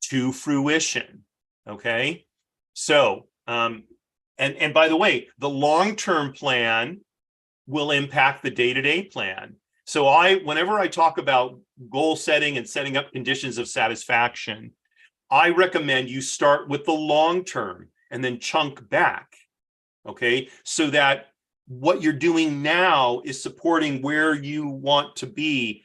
to fruition? Okay, so and by the way, the long-term plan will impact the day-to-day plan. So whenever I talk about goal setting and setting up conditions of satisfaction, I recommend you start with the long term and then chunk back. Okay, so that what you're doing now is supporting where you want to be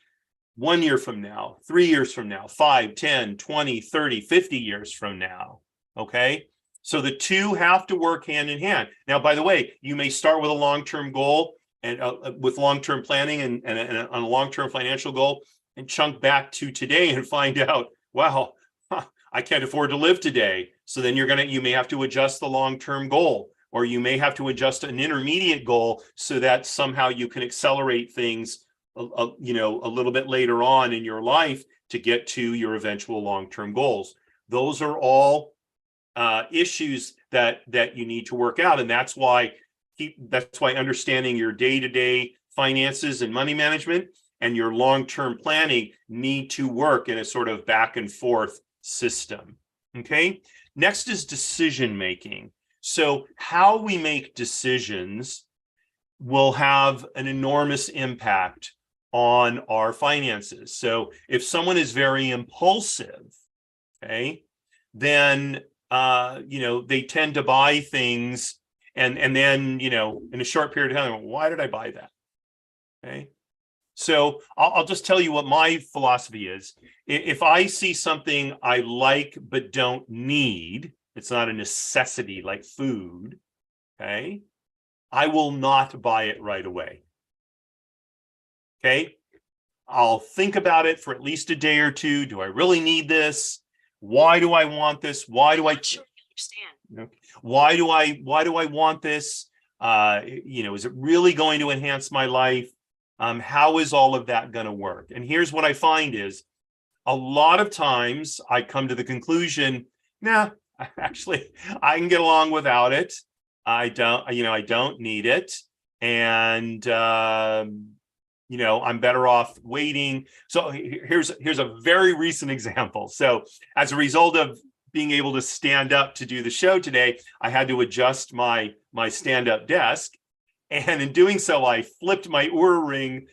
1 year from now, 3 years from now, 5, 10, 20, 30, 50 years from now. Okay, so the two have to work hand in hand. Now, by the way, you may start with a long-term goal and with long-term planning and on a long-term financial goal, and chunk back to today and find out, wow, I can't afford to live today. So then you may have to adjust the long-term goal, or you may have to adjust an intermediate goal so that somehow you can accelerate things a little bit later on in your life to get to your eventual long-term goals. Those are all issues that you need to work out, and that's why understanding your day-to-day finances and money management and your long-term planning need to work in a sort of back and forth system. Okay, next is decision making. So how we make decisions will have an enormous impact on our finances. So if someone is very impulsive, okay, then they tend to buy things and then, in a short period of time, why did I buy that? Okay. So I'll just tell you what my philosophy is. If I see something I like but don't need, it's not a necessity like food, okay, I will not buy it right away. Okay. I'll think about it for at least a day or two. Do I really need this? Why do I want this? Why do I understand? Why do I want this? Is it really going to enhance my life? How is all of that going to work? And here's what I find is a lot of times I come to the conclusion, nah, actually, I can get along without it. I don't need it. And, I'm better off waiting. So here's a very recent example. So as a result of being able to stand up to do the show today, I had to adjust my stand-up desk. And in doing so, I flipped my Oura Ring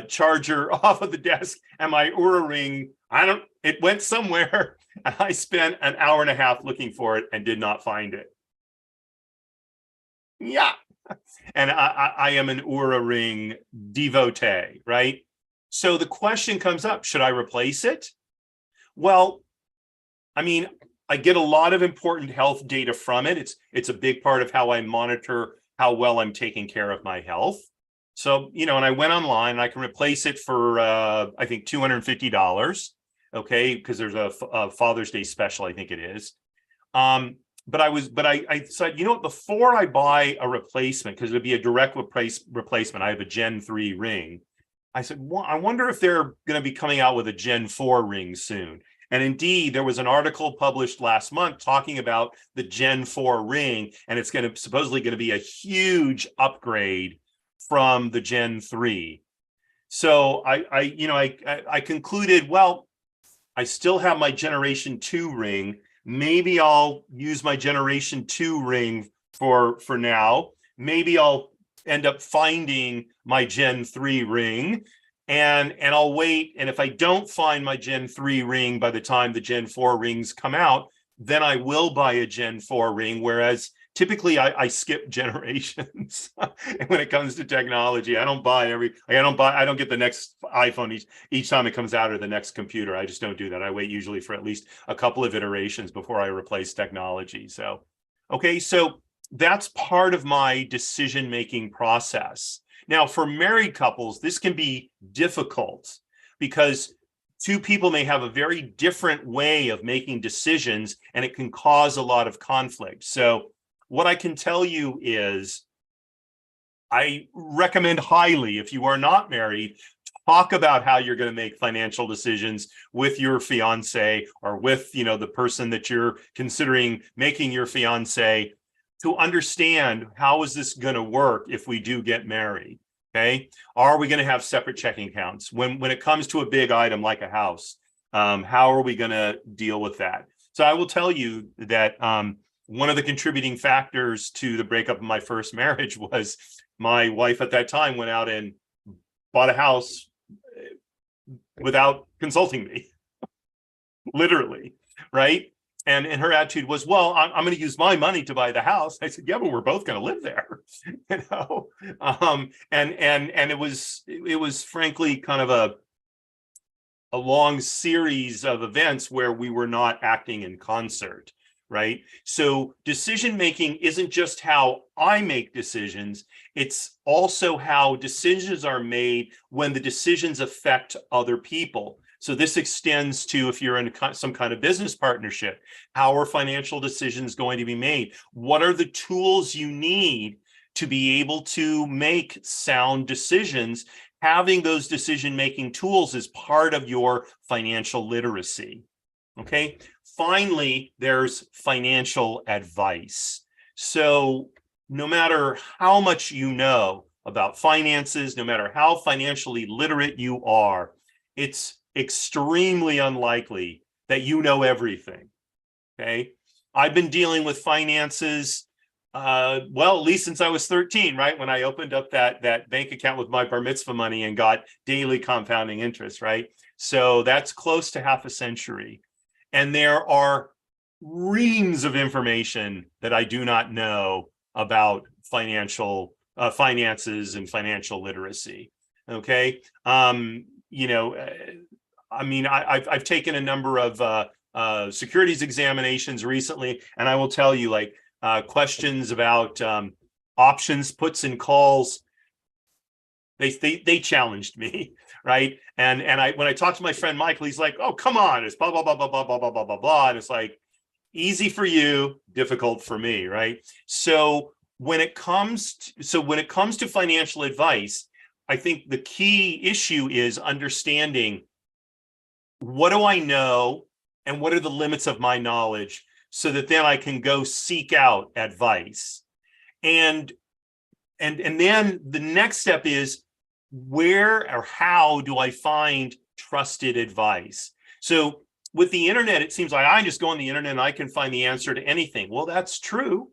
charger off of the desk, and my Oura Ring, it went somewhere, and I spent an hour and a half looking for it and did not find it. Yeah. And I am an Oura Ring devotee, right? So the question comes up, should I replace it? Well, I get a lot of important health data from it. It's a big part of how I monitor how well I'm taking care of my health. So, and I went online and I can replace it for, I think, $250. Okay. Because there's a Father's Day special, I think it is. But I said, before I buy a replacement, because it'll be a direct replacement, I have a Gen 3 ring. I said, well, I wonder if they're going to be coming out with a Gen 4 ring soon. And indeed, there was an article published last month talking about the Gen 4 ring, and it's supposedly going to be a huge upgrade from the Gen 3. So I concluded, well, I still have my Generation 2 ring. Maybe I'll use my Generation 2 ring for now. Maybe I'll end up finding my Gen 3 ring. And I'll wait. And if I don't find my Gen 3 ring by the time the Gen 4 rings come out, then I will buy a Gen 4 ring. Whereas typically I skip generations when it comes to technology. I don't get the next iPhone each time it comes out, or the next computer. I just don't do that. I wait usually for at least a couple of iterations before I replace technology. So, okay, so that's part of my decision-making process. Now, for married couples, this can be difficult because two people may have a very different way of making decisions, and it can cause a lot of conflict. So what I can tell you is I recommend highly, if you are not married, talk about how you're going to make financial decisions with your fiance or with, the person that you're considering making your fiance, to understand how is this going to work if we do get married. Okay. Are we going to have separate checking accounts when it comes to a big item like a house? How are we going to deal with that? So I will tell you that one of the contributing factors to the breakup of my first marriage was my wife at that time went out and bought a house without consulting me, literally, right? And her attitude was, well, I'm going to use my money to buy the house. I said, yeah, but we're both going to live there, and it was frankly kind of a long series of events where we were not acting in concert, right? So decision making isn't just how I make decisions, it's also how decisions are made when the decisions affect other people. So this extends to if you're in some kind of business partnership. How are financial decisions going to be made? What are the tools you need to be able to make sound decisions? Having those decision-making tools is part of your financial literacy. Okay. Finally, there's financial advice. So no matter how much you know about finances, no matter how financially literate you are, it's extremely unlikely that you know everything. Okay. I've been dealing with finances, at least since I was 13, right? When I opened up that bank account with my bar mitzvah money and got daily compounding interest, right? So that's close to half a century. And there are reams of information that I do not know about finances and financial literacy. Okay. I mean, I've taken a number of securities examinations recently, and I will tell you, like, questions about options, puts, and calls, they challenged me, right? And when I talked to my friend Michael, he's like, "Oh, come on, it's blah blah blah blah blah blah blah blah blah blah," and it's like, easy for you, difficult for me, right? So when it comes to financial advice, I think the key issue is understanding, what do I know and what are the limits of my knowledge, so that then I can go seek out advice. And then the next step is, where or how do I find trusted advice? So with the internet, it seems like I just go on the internet and I can find the answer to anything. Well, that's true,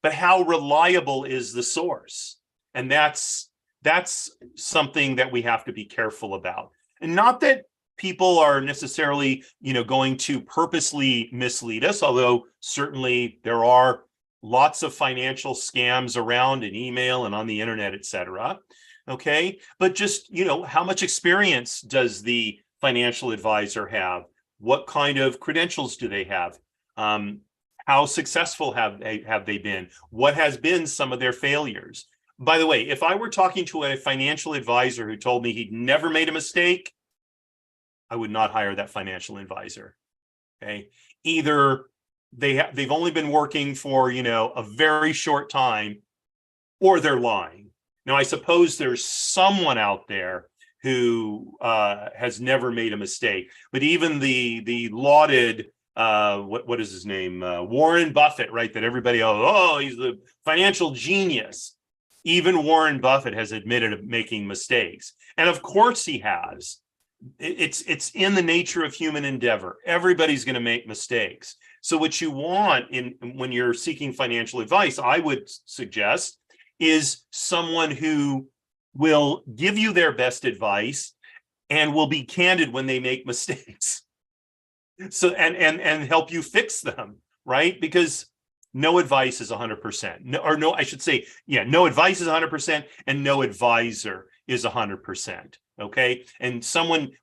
but how reliable is the source? And that's something that we have to be careful about. And not that people are necessarily, going to purposely mislead us, although certainly there are lots of financial scams around in email and on the internet, et cetera. Okay. But just, how much experience does the financial advisor have? What kind of credentials do they have? How successful have they been? What has been some of their failures? By the way, if I were talking to a financial advisor who told me he'd never made a mistake, I would not hire that financial advisor. Okay. Either they've only been working for, a very short time, or they're lying. Now, I suppose there's someone out there who has never made a mistake, but even the lauded what is his name, Warren Buffett, right? That everybody, he's the financial genius. Even Warren Buffett has admitted of making mistakes, and of course he has. It's in the nature of human endeavor. Everybody's going to make mistakes. So what you want when you're seeking financial advice, I would suggest, is someone who will give you their best advice and will be candid when they make mistakes. So and help you fix them, right? Because no advice is 100%. No, I should say, no advice is 100%, and no advisor is 100%. Okay. And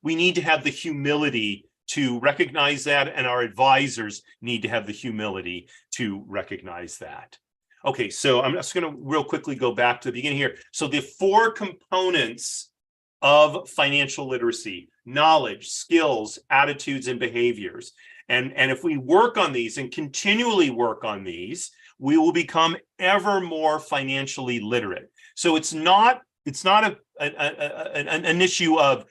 we need to have the humility to recognize that, and our advisors need to have the humility to recognize that. Okay, so I'm just going to real quickly go back to the beginning here. So the 4 components of financial literacy: knowledge, skills, attitudes, and behaviors. And if we work on these and continually work on these, we will become ever more financially literate. So it's not an issue of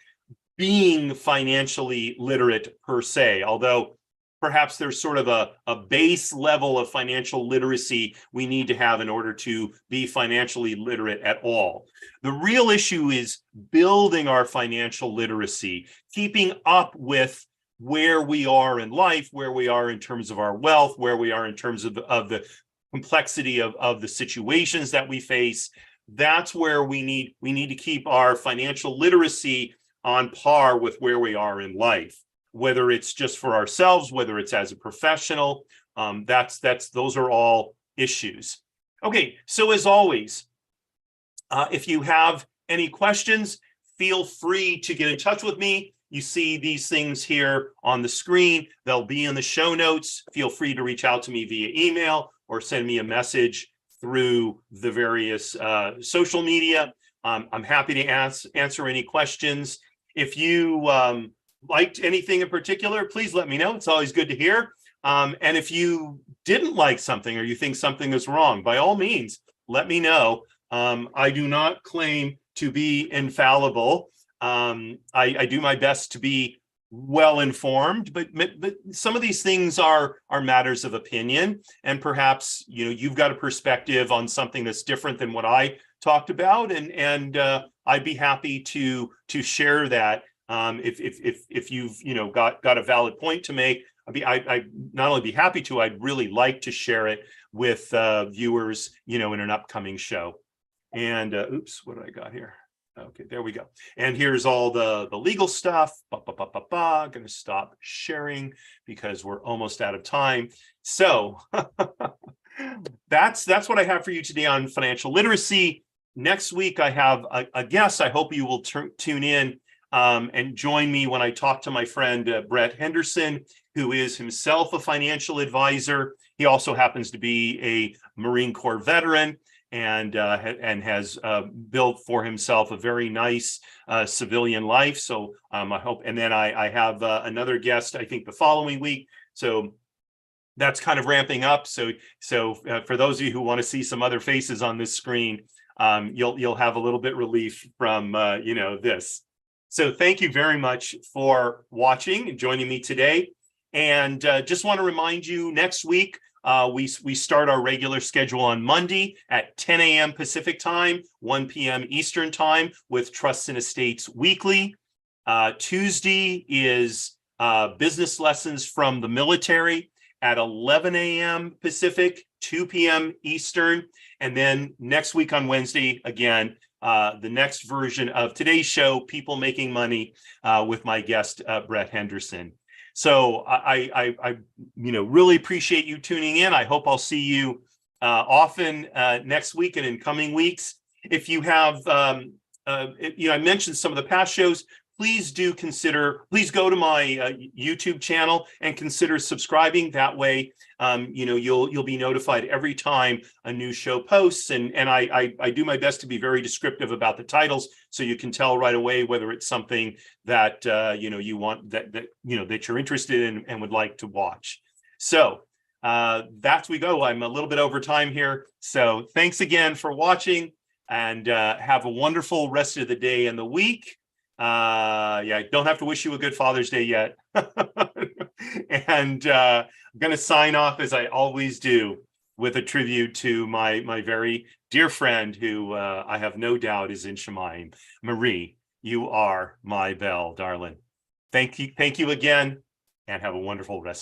being financially literate per se, although perhaps there's sort of a base level of financial literacy we need to have in order to be financially literate at all. The real issue is building our financial literacy, keeping up with where we are in life, where we are in terms of our wealth, where we are in terms of the complexity of the situations that we face. That's where we need to keep our financial literacy on par with where we are in life, whether it's just for ourselves, whether it's as a professional. Those are all issues. Okay, so as always, if you have any questions, feel free to get in touch with me. You see these things here on the screen. They'll be in the show notes. Feel free to reach out to me via email or send me a message through the various social media. I'm happy to answer any questions. If you liked anything in particular, please let me know. It's always good to hear. And if you didn't like something, or you think something is wrong, by all means, let me know. I do not claim to be infallible. I do my best to be well informed, but some of these things are matters of opinion, and perhaps you've got a perspective on something that's different than what I talked about, and I'd be happy to share that. If you've got a valid point to make, I'd not only be happy to, I'd really like to share it with viewers in an upcoming show. And oops, what do I got here? Okay, there we go. And here's all the legal stuff. Going to stop sharing because we're almost out of time. So that's what I have for you today on financial literacy. Next week, I have a guest. I hope you will tune in and join me when I talk to my friend Brett Henderson, who is himself a financial advisor. He also happens to be a Marine Corps veteran and has built for himself a very nice civilian life. So I hope, and then I have another guest, I think the following week. So that's kind of ramping up. So for those of you who want to see some other faces on this screen, you'll have a little bit relief from this. So thank you very much for watching and joining me today. And just want to remind you, next week, we start our regular schedule on Monday at 10 a.m. Pacific time, 1 p.m. Eastern time with Trusts and Estates Weekly. Tuesday is business lessons from the military at 11 a.m. Pacific, 2 p.m. Eastern. And then next week on Wednesday, again, the next version of today's show, People Making Money, with my guest, Brett Henderson. So I really appreciate you tuning in. I hope I'll see you often next week and in coming weeks. If you have, I mentioned some of the past shows. Please go to my YouTube channel and consider subscribing. That way, you'll be notified every time a new show posts. And I do my best to be very descriptive about the titles, so you can tell right away whether it's something that you want, that you're interested in and would like to watch. So that's we go. I'm a little bit over time here. So thanks again for watching, and have a wonderful rest of the day and the week. I don't have to wish you a good Father's Day yet. And I'm going to sign off, as I always do, with a tribute to my very dear friend, who I have no doubt is in Shemaim. Marie, you are my belle, darling. Thank you again, and have a wonderful rest.